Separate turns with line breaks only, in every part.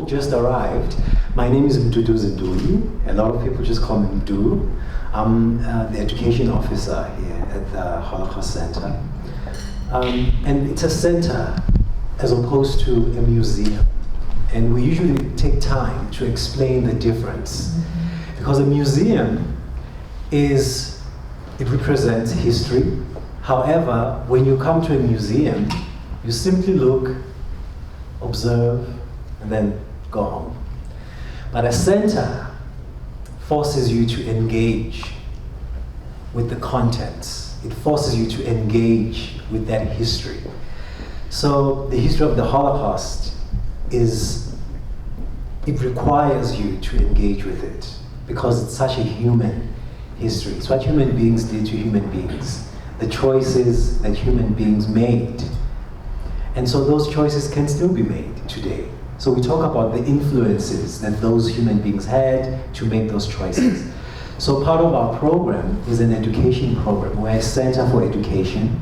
just arrived, my name is Mdudu Zinduli. A lot of people just call me Mdu. I'm the education officer here at the Holocaust Center. And it's a center as opposed to a museum. And we usually take time to explain the difference. Because a museum it represents history. However, when you come to a museum, you simply look, observe, and then go home. But a center forces you to engage with the contents. It forces you to engage with that history. So the history of the Holocaust it requires you to engage with it because it's such a human history. It's what human beings did to human beings, the choices that human beings made. And so those choices can still be made today. So we talk about the influences that those human beings had to make those choices. So part of our program is an education program. We're a center for education,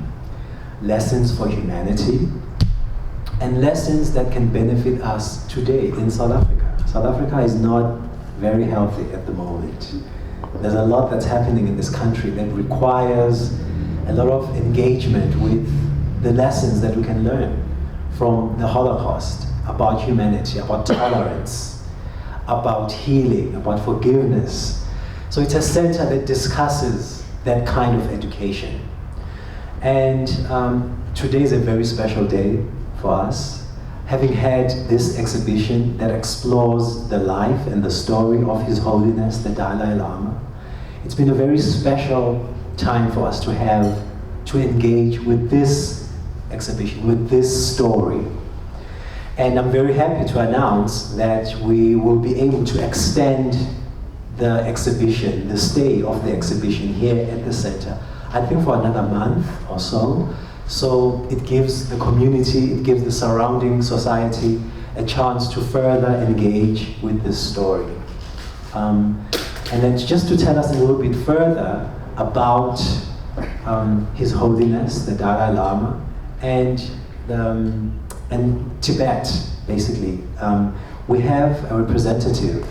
lessons for humanity, and lessons that can benefit us today in South Africa. South Africa is not very healthy at the moment. There's a lot that's happening in this country that requires a lot of engagement with the lessons that we can learn from the Holocaust about humanity, about tolerance, about healing, about forgiveness. So it's a center that discusses that kind of education. And today is a very special day for us, having had this exhibition that explores the life and the story of His Holiness, the Dalai Lama. It's been a very special time for us to engage with this exhibition, with this story. And I'm very happy to announce that we will be able to extend the exhibition, the stay of the exhibition here at the center, I think for another month or so. So it gives the community, it gives the surrounding society a chance to further engage with this story. And then just to tell us a little bit further about His Holiness, the Dalai Lama, and Tibet, basically. We have a representative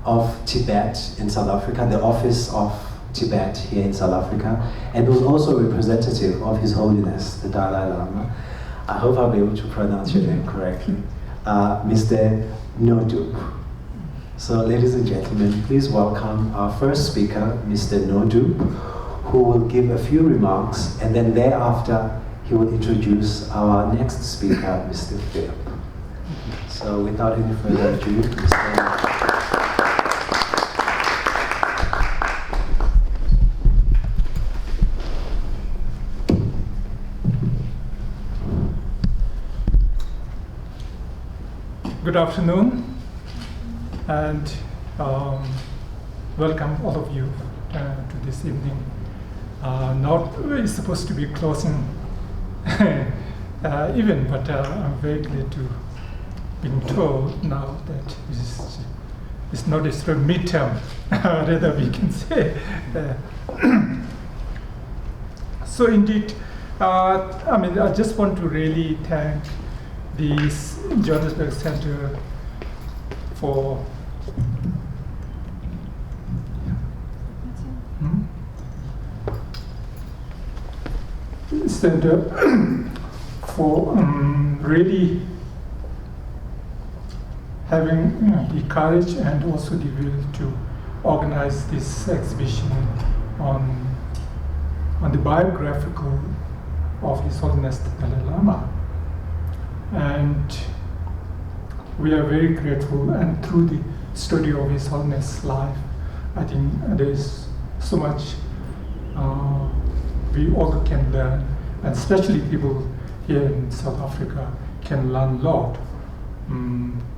of Tibet in South Africa, the Office of Tibet here in South Africa, and who's also a representative of His Holiness, the Dalai Lama. I hope I'll be able to pronounce your name correctly. Mr. Nodup. So ladies and gentlemen, please welcome our first speaker, Mr. Nodup, who will give a few remarks, and then thereafter he will introduce our next speaker, Mr. Philip. So without any further ado, Mr.
Good afternoon, and welcome all of you to this evening. Now it's supposed to be closing event, but I'm very glad to be told now that it's not a sort of midterm, rather we can say. So indeed, I just want to really thank this Johannesburg Center for really having the courage and also the will to organize this exhibition on the biographical of His Holiness the Dalai Lama. And we are very grateful, and through the study of His Holiness' life, I think there is so much we all can learn, and especially people here in South Africa can learn a lot.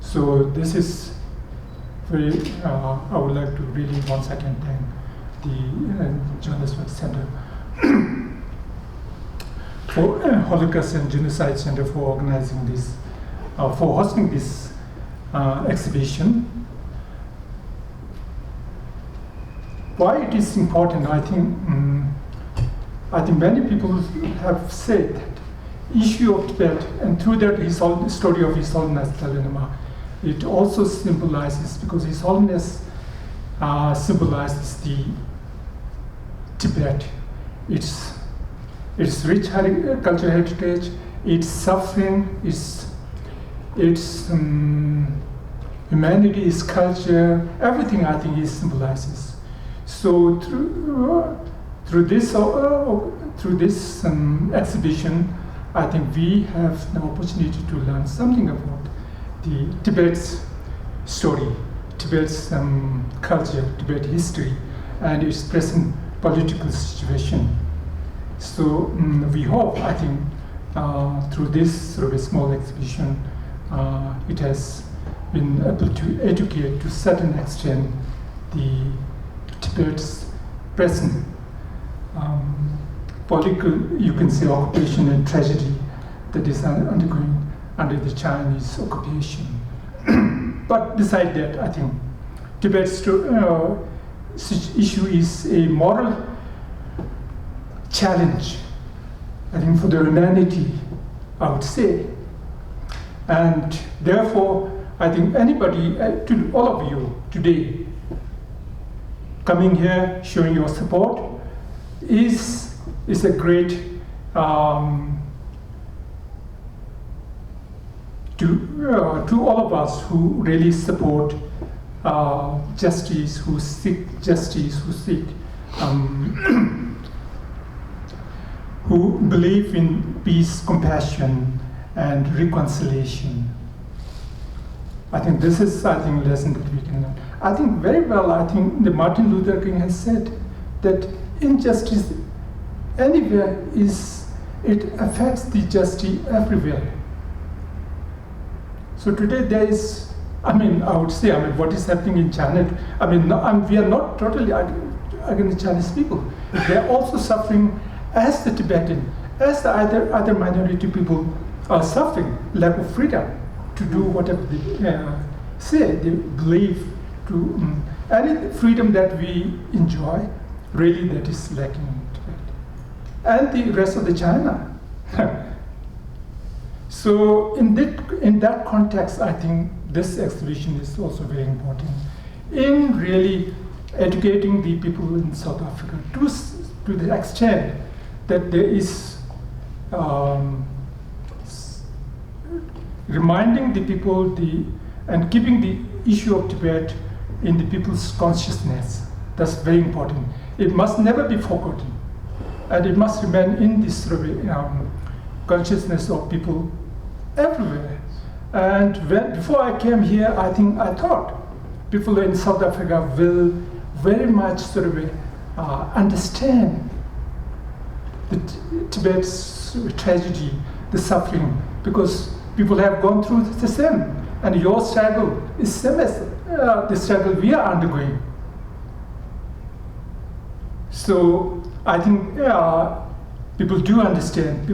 So this is very, I would like to really once again thank the Johannesburg Center for Holocaust and Genocide Center for organizing this, for hosting this exhibition. Why it is important, I think many people have said that issue of Tibet, and through that story of His Holiness Dalai Lama, it also symbolizes, because His Holiness symbolizes the Tibet, its rich cultural heritage, its suffering, its humanity, its culture, everything I think it symbolizes. So through this exhibition, I think we have an opportunity to learn something about the Tibet's story, Tibet's culture, Tibet history, and its present political situation. So we hope, I think, through this sort of a small exhibition, it has been able to educate to a certain extent the Tibet's present political, you can say, occupation and tragedy that is undergoing under the Chinese occupation. But beside that, I think Tibet's issue is a moral challenge, I think, for the humanity, I would say. And therefore, I think anybody, to all of you today, coming here, showing your support, is a great to all of us who really support justice, who seek justice, who seek who believe in peace, compassion, and reconciliation. I think this is, I think, a lesson that we can learn. I think very well, I think the Martin Luther King has said that injustice anywhere it affects the justice everywhere. So today there is, I would say, what is happening in China, we are not totally against Chinese people. They are also suffering as the Tibetan, as the other minority people are suffering, lack of freedom to do whatever they say, they believe to, any freedom that we enjoy, really that is lacking in Tibet. And the rest of the China. So in that context, I think this exhibition is also very important in really educating the people in South Africa to the extent that there is reminding the people and keeping the issue of Tibet in the people's consciousness. That's very important. It must never be forgotten, and it must remain in this consciousness of people everywhere. And before I came here, I thought people in South Africa will very much understand the Tibet's tragedy, the suffering, because people have gone through the same, and your struggle is same as the struggle we are undergoing. So I think people do understand,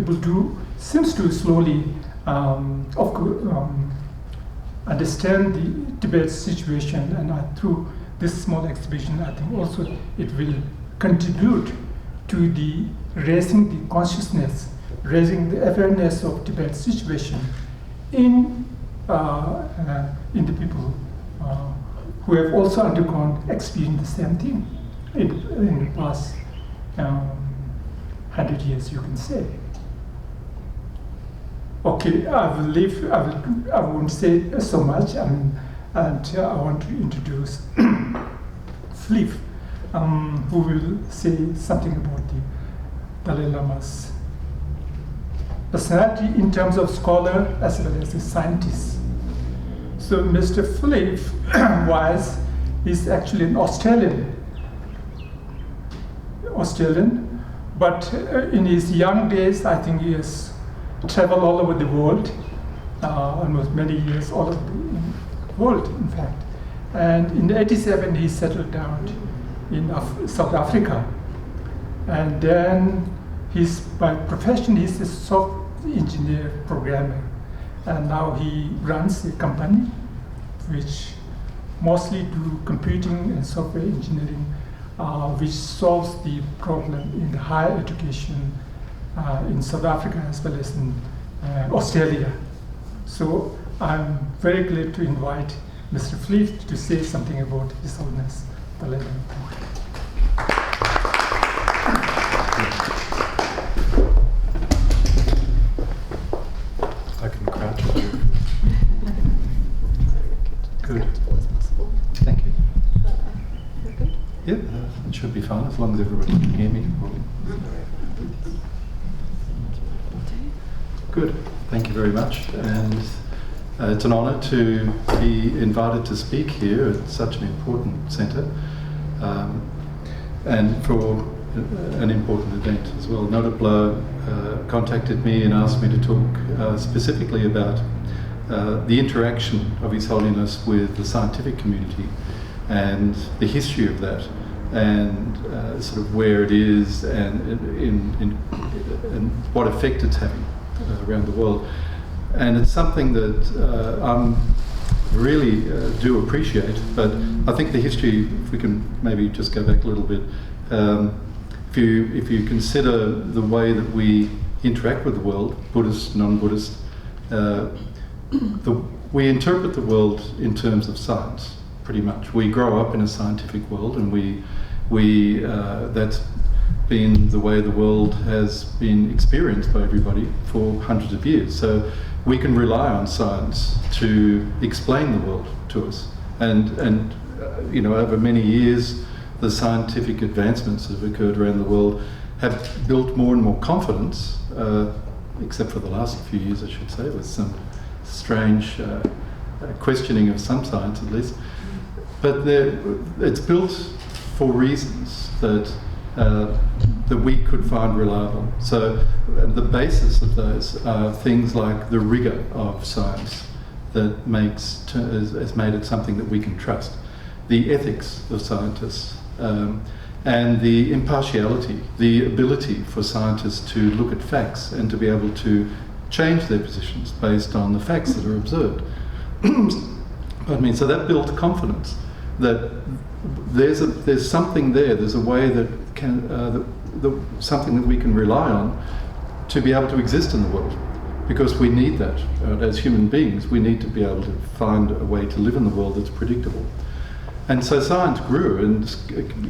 seems to slowly understand the Tibet's situation, and through this small exhibition, I think also it will contribute to the raising the consciousness, raising the awareness of Tibet's situation in the people who have also experienced the same thing in the past 100 years, you can say. Okay, I will leave. I won't say so much. And I want to introduce Philippe, who will say something about the Dalai Lama's personality in terms of scholar as well as a scientist. So Mr. Philippe Wise is actually an Australian, but in his young days, I think he has traveled all over the world, almost many years all over the world, in fact. And in '87, he settled down in South Africa. And then by profession, he's a software engineer programmer. And now he runs a company which mostly do computing and software engineering, which solves the problem in the higher education in South Africa as well as in Australia. So I'm very glad to invite Mr. Fleet to say something about His Holiness Dalai Lama.
I can crouch. Good. Thank you. Yeah, it should be fine as long as everybody can hear me. Good. Thank you very much. And it's an honour to be invited to speak here at such an important centre and for an important event as well. Notable contacted me and asked me to talk specifically about the interaction of His Holiness with the scientific community and the history of that, and sort of where it is and what effect it's having around the world. And it's something that I'm really do appreciate, but I think the history, if we can maybe just go back a little bit, if you consider the way that we interact with the world, Buddhist, non-Buddhist, we interpret the world in terms of science, pretty much. We grow up in a scientific world, and we that's been the way the world has been experienced by everybody for hundreds of years. So we can rely on science to explain the world to us. And you know, over many years, the scientific advancements that have occurred around the world have built more and more confidence, except for the last few years, I should say, with some strange questioning of some science at least. But it's built for reasons that we could find reliable. So the basis of those are things like the rigour of science that has made it something that we can trust, the ethics of scientists, and the impartiality, the ability for scientists to look at facts and to be able to change their positions based on the facts that are observed. Pardon me. So that built confidence that there's something there. There's a way that something that we can rely on to be able to exist in the world, because we need that as human beings. We need to be able to find a way to live in the world that's predictable. And so science grew, and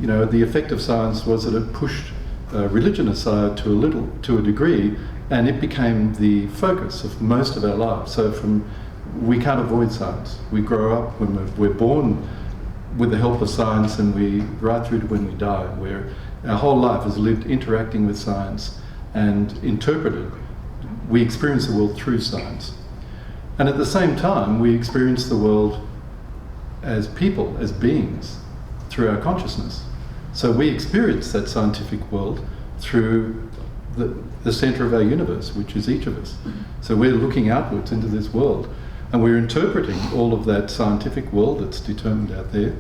you know, the effect of science was that it pushed religion aside to a degree, and it became the focus of most of our lives. So we can't avoid science. We grow up, when we're born with the help of science, and right through to when we die, where our whole life is lived interacting with science and interpreted. We experience the world through science. And at the same time, we experience the world as people, as beings, through our consciousness. So we experience that scientific world through the centre of our universe, which is each of us. So we're looking outwards into this world, and we're interpreting all of that scientific world that's determined out there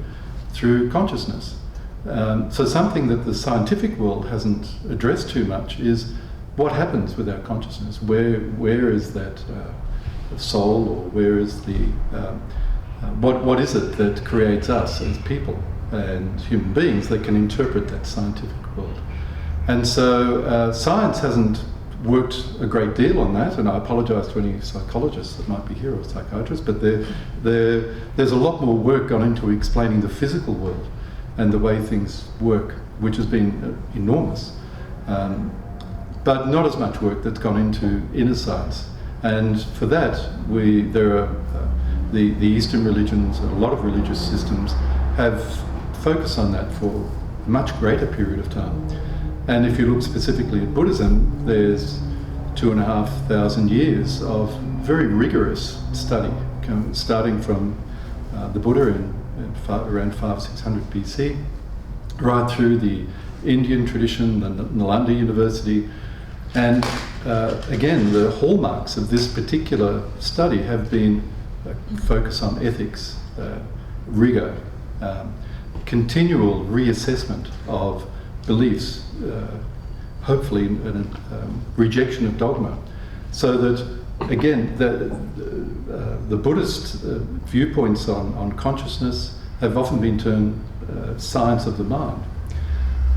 through consciousness. So something that the scientific world hasn't addressed too much is what happens with our consciousness. Where is that soul, or where is the what is it that creates us as people and human beings that can interpret that scientific world? And so science hasn't worked a great deal on that, and I apologise to any psychologists that might be here, or psychiatrists, but there's a lot more work gone into explaining the physical world and the way things work, which has been enormous. But not as much work that's gone into inner science. And for that, there are the Eastern religions, a lot of religious systems have focused on that for a much greater period of time. And if you look specifically at Buddhism, there's 2,500 years of very rigorous study, starting from the Buddha in around 500-600 BC, right through the Indian tradition, the Nalanda University. And again, the hallmarks of this particular study have been focus on ethics, rigour, continual reassessment of beliefs, hopefully rejection of dogma. So that, again, the Buddhist viewpoints on consciousness have often been termed science of the mind.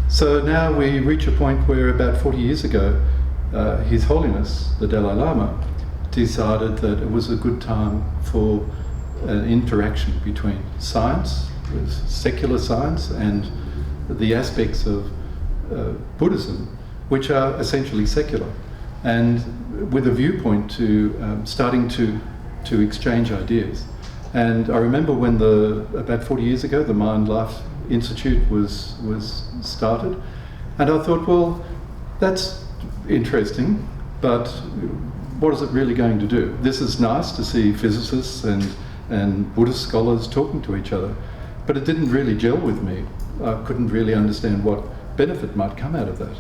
So now we reach a point where about 40 years ago, His Holiness, the Dalai Lama, decided that it was a good time for an interaction between science, secular science, and the aspects of Buddhism, which are essentially secular, and with a viewpoint to starting to exchange ideas. And I remember when about 40 years ago, the Mind Life Institute was started, and I thought, well, that's interesting, but what is it really going to do? This is nice to see physicists and Buddhist scholars talking to each other, but it didn't really gel with me. I couldn't really understand what benefit might come out of that.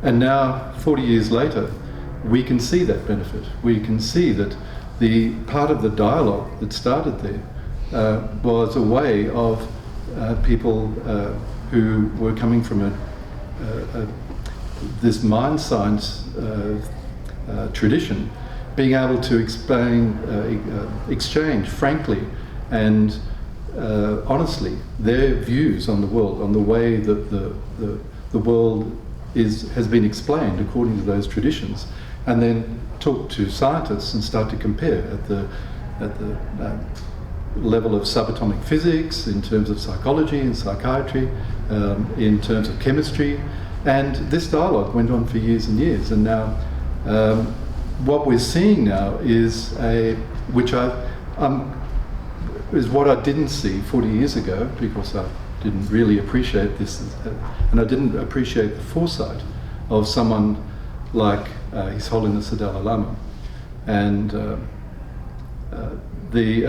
And now, 40 years later, we can see that benefit. We can see that the part of the dialogue that started there was a way of people who were coming from this mind science tradition, being able to exchange frankly and honestly their views on the world, on the way that the world has been explained according to those traditions, and then talk to scientists and start to compare at the level of subatomic physics, in terms of psychology and psychiatry, in terms of chemistry. And this dialogue went on for years and years. And now what we're seeing now is is what I didn't see 40 years ago, because I didn't really appreciate this, and I didn't appreciate the foresight of someone like His Holiness the Dalai Lama. And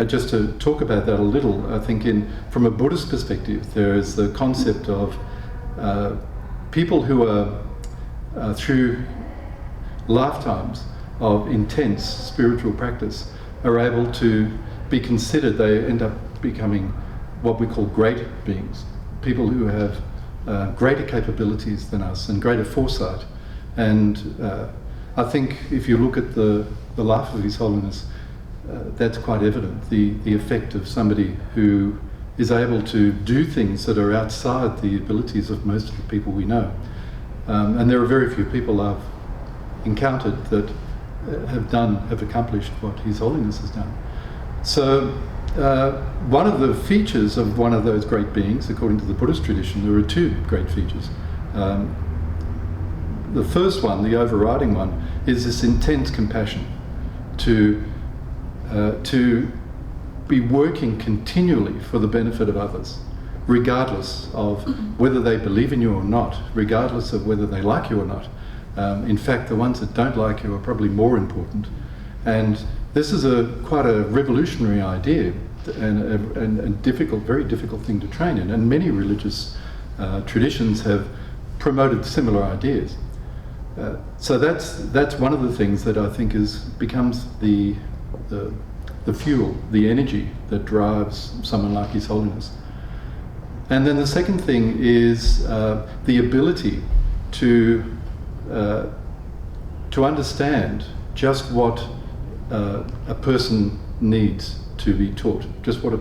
just to talk about that a little, I think from a Buddhist perspective, there is the concept of people who are through lifetimes of intense spiritual practice are able to be considered, they end up becoming what we call great beings, people who have greater capabilities than us and greater foresight. And I think if you look at the life of His Holiness, that's quite evident, the effect of somebody who is able to do things that are outside the abilities of most of the people we know. And there are very few people I've encountered that have accomplished what His Holiness has done. So one of the features of one of those great beings, according to the Buddhist tradition, there are two great features. The first one, the overriding one, is this intense compassion to be working continually for the benefit of others, regardless of whether they believe in you or not, regardless of whether they like you or not. In fact, the ones that don't like you are probably more important. And this is quite a revolutionary idea and difficult, very difficult thing to train in. And many religious traditions have promoted similar ideas. So that's one of the things that I think becomes the fuel, the energy that drives someone like His Holiness. And then the second thing is the ability to understand just what a person needs to be taught, just what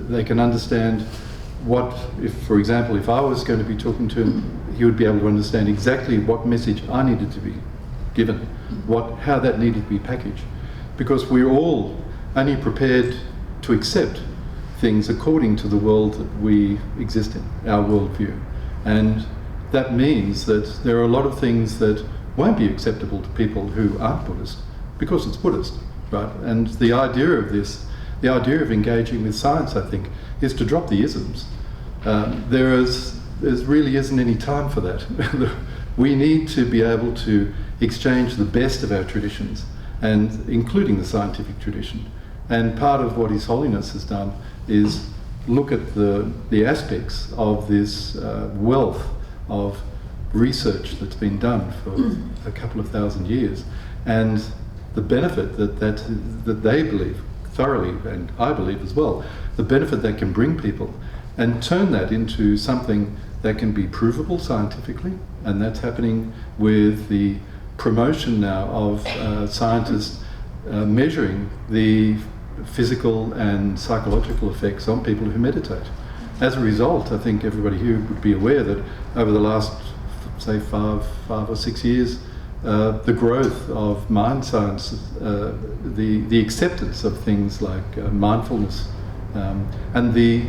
they can understand what, for example, if I was going to be talking to him, he would be able to understand exactly what message I needed to be given, how that needed to be packaged. Because we're all only prepared to accept things according to the world that we exist in, our worldview. And that means that there are a lot of things that won't be acceptable to people who aren't Buddhist, because it's Buddhist, right? And the idea of this, the idea of engaging with science, I think, is to drop the isms. There really isn't any time for that. We need to be able to exchange the best of our traditions, and including the scientific tradition. And part of what His Holiness has done is look at the aspects of this wealth of research that's been done for a couple of thousand years, and the benefit that they believe thoroughly, and I believe as well, the benefit that can bring people, and turn that into something that can be provable scientifically. And that's happening with the promotion now of scientists measuring the physical and psychological effects on people who meditate. As a result, I think everybody here would be aware that over the last, say, five or 6 years, the growth of mind science, the acceptance of things like mindfulness, and the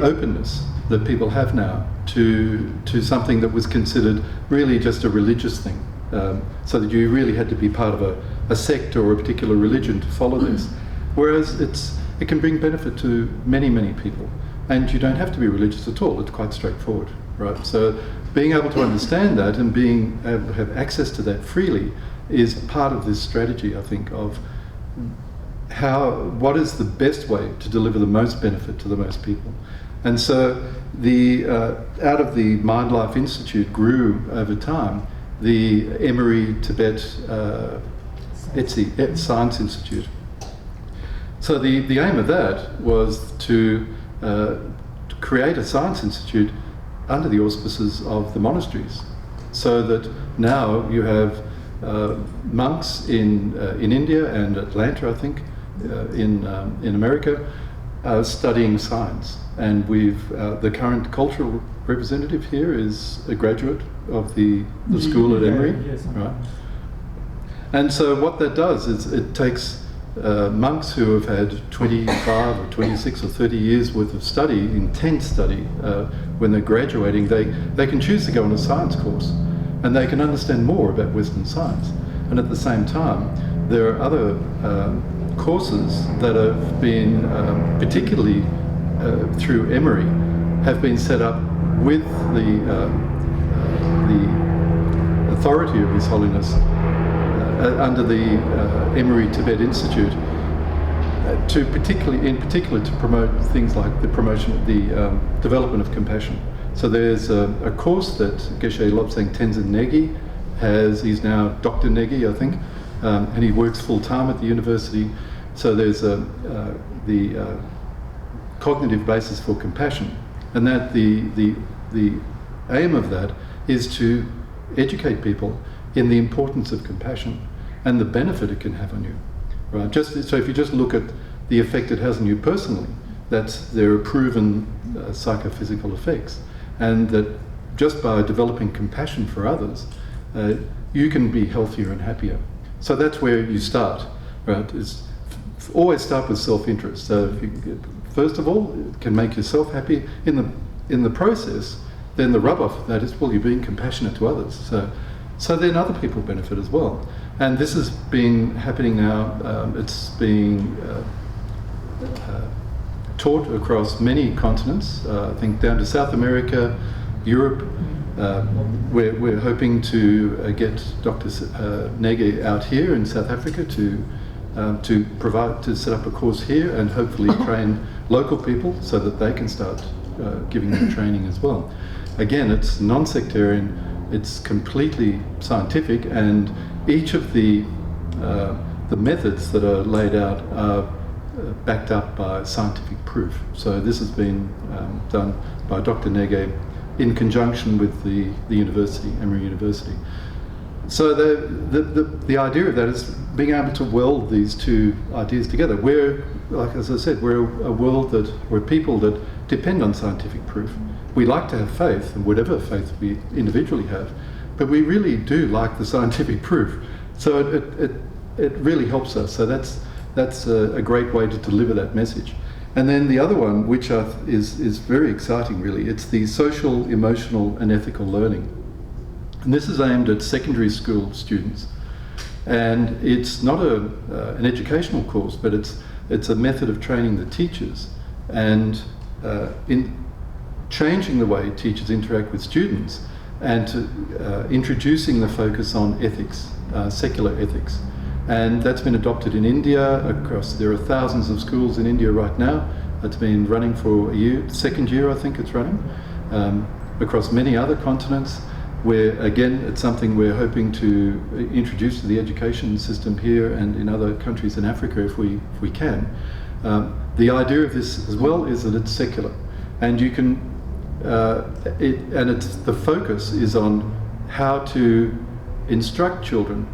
openness that people have now to something that was considered really just a religious thing, so that you really had to be part of a sect or a particular religion to follow this. Whereas it can bring benefit to many, many people, and you don't have to be religious at all. It's quite straightforward, right? So being able to understand that and being able to have access to that freely is part of this strategy, I think, of what is the best way to deliver the most benefit to the most people. And so out of the Mind Life Institute grew over time the Emory Tibet Science Institute. So the aim of that was to create a science institute under the auspices of the monasteries, so that now you have monks in India and Atlanta, I think, in America, studying science. And the current cultural representative here is a graduate of the school at Emory,
yes,
right? And so what that does is it takes monks who have had 25 or 26 or 30 years worth of study, intense study, when they're graduating, they can choose to go on a science course, and they can understand more about Western science. And at the same time, there are other courses that have been, particularly through Emory, have been set up with the authority of His Holiness under the Emory Tibet Institute, in particular to promote things like the development of compassion. So there's a course that Geshe Lobsang Tenzin Negi has. He's now Dr. Negi, I think, and he works full time at the university. So there's the cognitive basis for compassion, and that the aim of that is to educate people in the importance of compassion and the benefit it can have on you, right? So if you just look at the effect it has on you personally, there are proven psychophysical effects, and that just by developing compassion for others, you can be healthier and happier. So that's where you start, right? Always start with self-interest. So first of all, it can make yourself happy. In the process, then the rub-off of that is, well, you're being compassionate to others. So then other people benefit as well. And this has been happening now. It's being taught across many continents, I think down to South America, Europe. We're hoping to get Dr. Nege out here in South Africa to set up a course here and hopefully train local people so that they can start giving them training as well. Again, it's non-sectarian. It's completely scientific, and each of the methods that are laid out are backed up by scientific proof. So this has been done by Dr. Nege in conjunction with the university, Emory University. So the idea of that is being able to weld these two ideas together. We're, like as I said, we're a world we're people that depend on scientific proof. We like to have faith, and whatever faith we individually have, but we really do like the scientific proof. So it really helps us. So that's a great way to deliver that message. And then the other one, which is very exciting really, it's the social, emotional and ethical learning. And this is aimed at secondary school students. And it's not an educational course, but it's a method of training the teachers and in changing the way teachers interact with students, and to, introducing the focus on ethics, secular ethics. And that's been adopted in India. There are thousands of schools in India right now. It's been running for a year, second year I think it's running, across many other continents, where again it's something we're hoping to introduce to the education system here and in other countries in Africa if we can. The idea of this as well is that it's secular, and you can the focus is on how to instruct children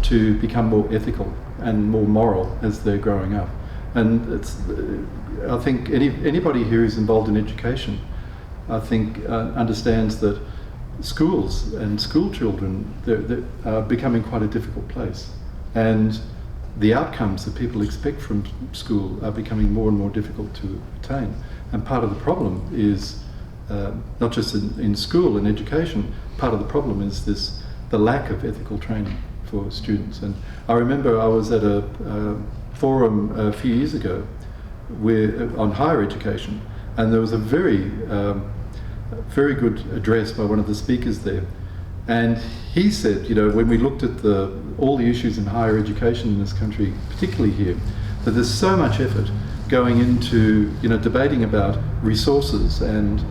to become more ethical and more moral as they're growing up. And I think anybody here who's involved in education, I think understands that schools and school children are becoming quite a difficult place. And the outcomes that people expect from school are becoming more and more difficult to attain. And part of the problem is, not just in school and education, part of the problem is the lack of ethical training for students. And I remember I was at a forum a few years ago on higher education, and there was a very good address by one of the speakers there. And he said, you know, when we looked at all the issues in higher education in this country, particularly here, that there's so much effort going into, you know, debating about resources and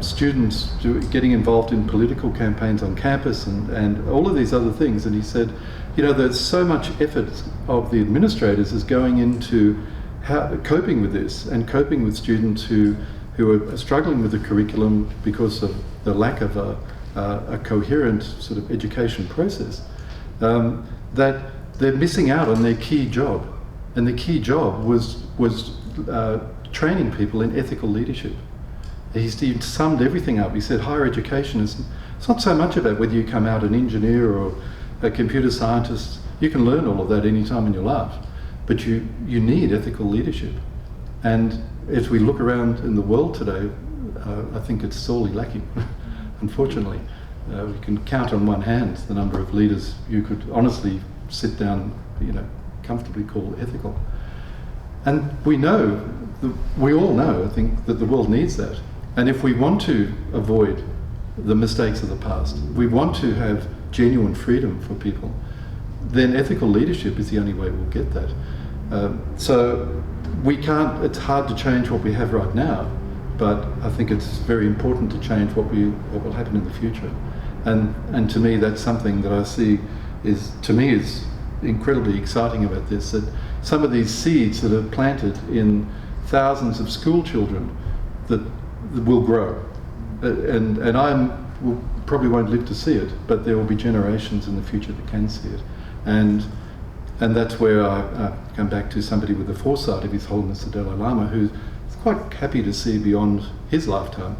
students getting involved in political campaigns on campus and all of these other things. And he said, you know, there's so much effort of the administrators is going into coping with this and coping with students who are struggling with the curriculum because of the lack of a coherent sort of education process, that they're missing out on their key job. And the key job was training people in ethical leadership. He summed everything up. He said higher education it's not so much about whether you come out an engineer or a computer scientist. You can learn all of that any time in your life, but you need ethical leadership. And as we look around in the world today, I think it's sorely lacking, unfortunately. We can count on one hand the number of leaders you could honestly sit down, you know, comfortably call ethical. And we all know, I think, that the world needs that. And if we want to avoid the mistakes of the past, we want to have genuine freedom for people, then ethical leadership is the only way we'll get that. So we can't, it's hard to change what we have right now, but I think it's very important to change what will happen in the future. And to me, that's something that I see is incredibly exciting about this, that some of these seeds that are planted in thousands of school children that will grow. And probably won't live to see it, but there will be generations in the future that can see it. And that's where I come back to somebody with the foresight of His Holiness the Dalai Lama, who's quite happy to see beyond his lifetime,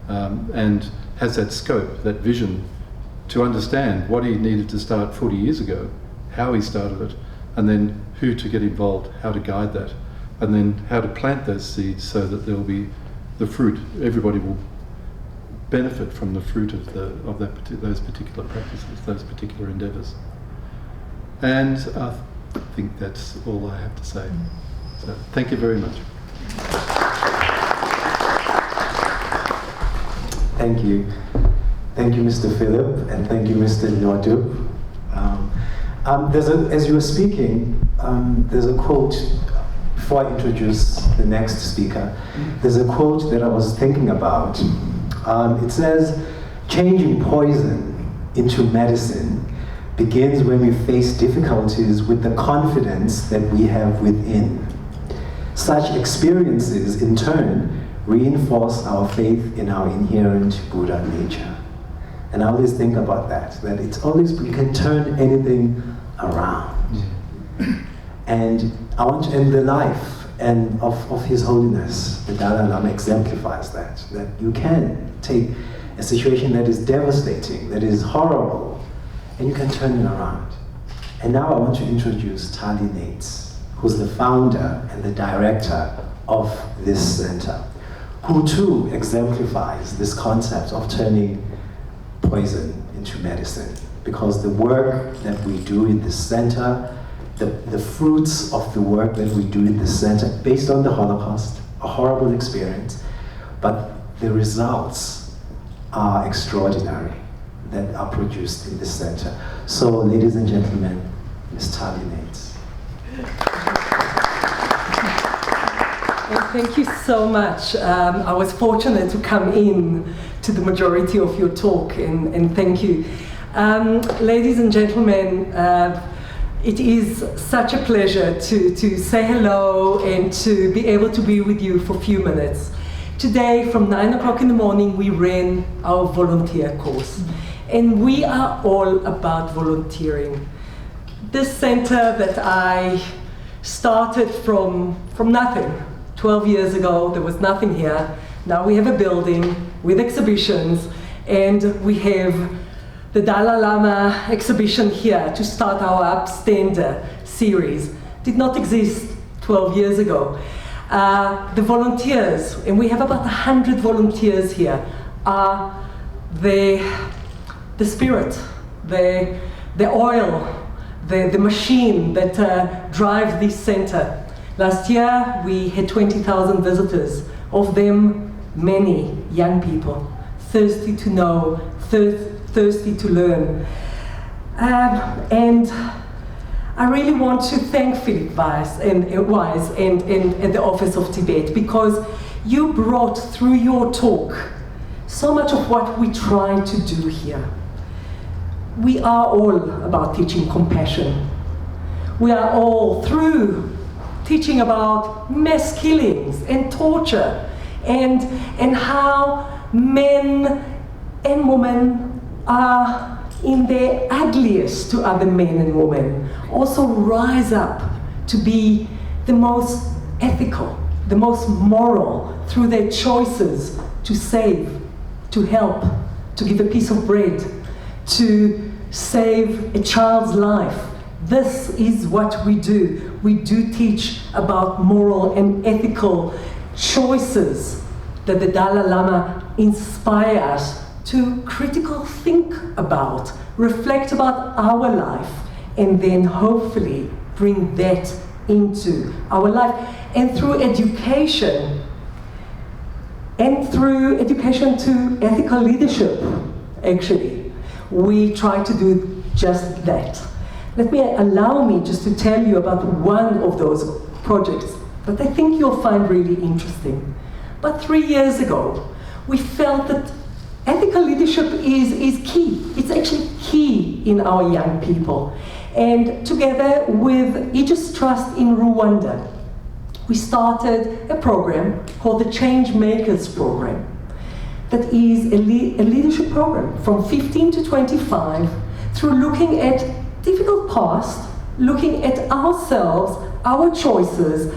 and has that scope, that vision, to understand what he needed to start 40 years ago, how he started it, and then who to get involved, how to guide that, and then how to plant those seeds so that there will be the fruit. Everybody will benefit from the fruit of those particular practices, those particular endeavours. And I think that's all I have to say. So thank you very much.
Thank you. Thank you, Mr. Philip, and thank you, Mr. Nordub. As you were speaking, there's a quote, before I introduce the next speaker, there's a quote that I was thinking about. It says, changing poison into medicine begins when we face difficulties with the confidence that we have within. Such experiences, in turn, reinforce our faith in our inherent Buddha nature. And I always think about that it's always, we can turn anything around. And I want to end the life of His Holiness, the Dalai Lama, exemplifies that you can take a situation that is devastating, that is horrible, and you can turn it around. And now I want to introduce Dali Nates, who's the founder and the director of this center, who too exemplifies this concept of turning poison into medicine. Because the work that we do in this center, the fruits of the work that we do in this center, based on the Holocaust, a horrible experience, but the results are extraordinary that are produced in this center. So, ladies and gentlemen, Ms. Dali Nates.
Well, thank you so much. I was fortunate to come in to the majority of your talk, and thank you. Ladies and gentlemen, it is such a pleasure to say hello and to be able to be with you for a few minutes. Today, from 9 o'clock in the morning, we ran our volunteer course. And we are all about volunteering. This center that I started from nothing. 12 years ago, there was nothing here. Now we have a building with exhibitions, And we have the Dalai Lama exhibition here to start our Upstander series. Did not exist 12 years ago. The volunteers, and we have about 100 volunteers here, are the spirit, the oil, the machine that drives this center. Last year we had 20,000 visitors, of them many young people, thirsty to know, thirsty to learn. And I really want to thank Philip Wise and the Office of Tibet, because you brought through your talk so much of what we try to do here. We are all about teaching compassion. We are all through teaching about mass killings and torture and how men and women are in their ugliest to other men and women also rise up to be the most ethical, the most moral through their choices to save, to help, to give a piece of bread, to save a child's life. This is what we do. We do teach about moral and ethical choices that the Dalai Lama inspire us to critical think about, reflect about our life, and then hopefully bring that into our life. And through education, to ethical leadership, actually, we try to do just that. Allow me just to tell you about one of those projects that I think you'll find really interesting. But 3 years ago, we felt that ethical leadership is key. It's actually key in our young people. And together with Aegis Trust in Rwanda, we started a program called the Change Makers Program. That is a leadership program from 15 to 25, through looking at difficult past, looking at ourselves, our choices,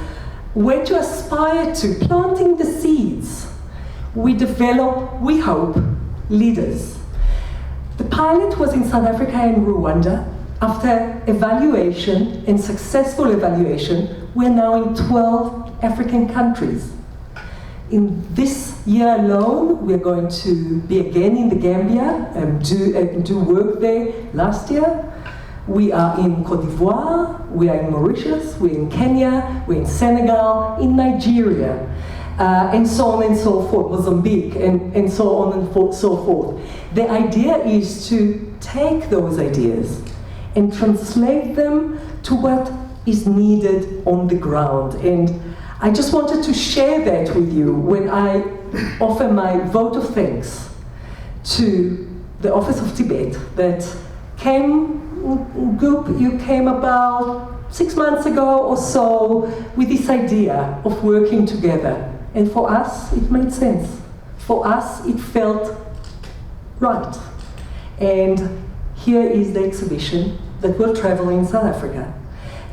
where to aspire to, planting the seeds. We develop, we hope, leaders. The pilot was in South Africa and Rwanda. After evaluation and successful evaluation, we're now in 12 African countries. In this year alone, we're going to be again in the Gambia and do work there. Last year, we are in Cote d'Ivoire, we are in Mauritius, we're in Kenya, we're in Senegal, in Nigeria, and so on and so forth, Mozambique, and so on and so forth. The idea is to take those ideas and translate them to what is needed on the ground. And I just wanted to share that with you when I offer my vote of thanks to the Office of Tibet that you came about 6 months ago or so with this idea of working together. And for us, it made sense. For us, it felt right. And here is the exhibition that will travel in South Africa.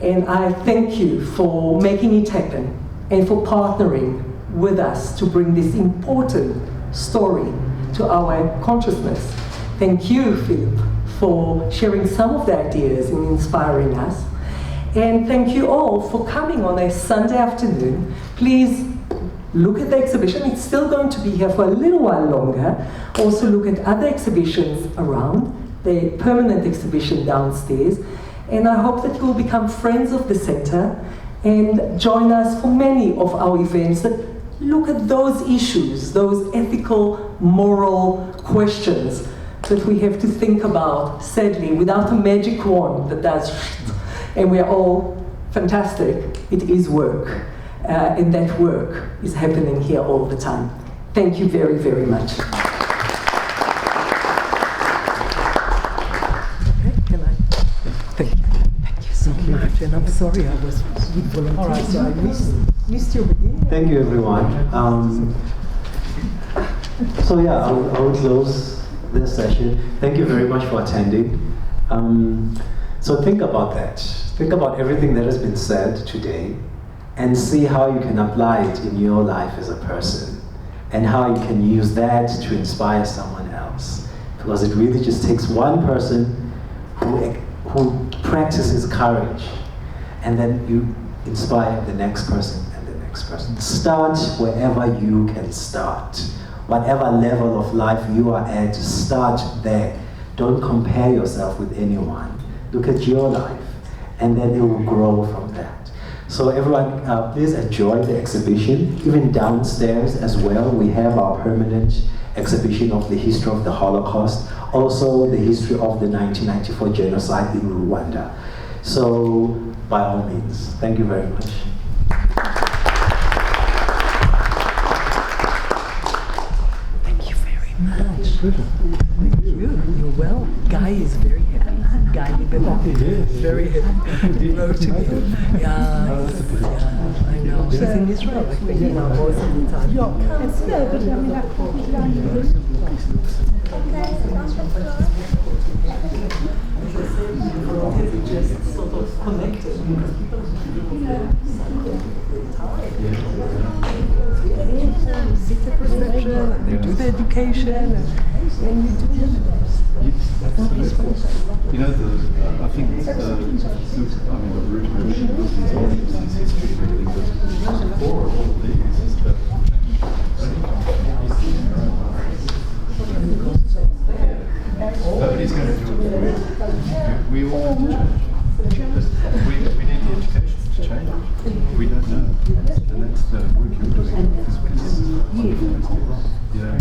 And I thank you for making it happen and for partnering with us to bring this important story to our consciousness. Thank you, Philip, for sharing some of the ideas and inspiring us. And thank you all for coming on a Sunday afternoon. Please look at the exhibition. It's still going to be here for a little while longer. Also look at other exhibitions around, the permanent exhibition downstairs. And I hope that you will become friends of the center and join us for many of our events that look at those issues, those ethical, moral questions that we have to think about, sadly, without a magic wand that does, and we're all fantastic. It is work, and that work is happening here all the time. Thank you very, very much. And I'm sorry I was with volunteers, so I missed your beginning.
Thank you, everyone. So yeah, I will close this session. Thank you very much for attending. So think about that. Think about everything that has been said today and see how you can apply it in your life as a person and how you can use that to inspire someone else. Because it really just takes one person who practices courage, and then you inspire the next person and the next person. Start wherever you can start. Whatever level of life you are at, start there. Don't compare yourself with anyone. Look at your life, and then it will grow from that. So everyone, please enjoy the exhibition. Even downstairs as well, we have our permanent exhibition of the history of the Holocaust, also the history of the 1994 genocide in Rwanda. So, by all means, thank you very much.
Thank you very much. Thank you. You're well. Guy is very happy. Guy is very happy. He wrote to me. Yeah, I know. He's in Israel, I think, most of the time. Just sort of connected because people see the perception, and they do the education, and you do it.
You know, I think the root of these arguments is history, really, but the core of all of these is about nobody's going to do it. We all have to change. We need the education to change it. We don't know. And that's the work you're doing. Yeah,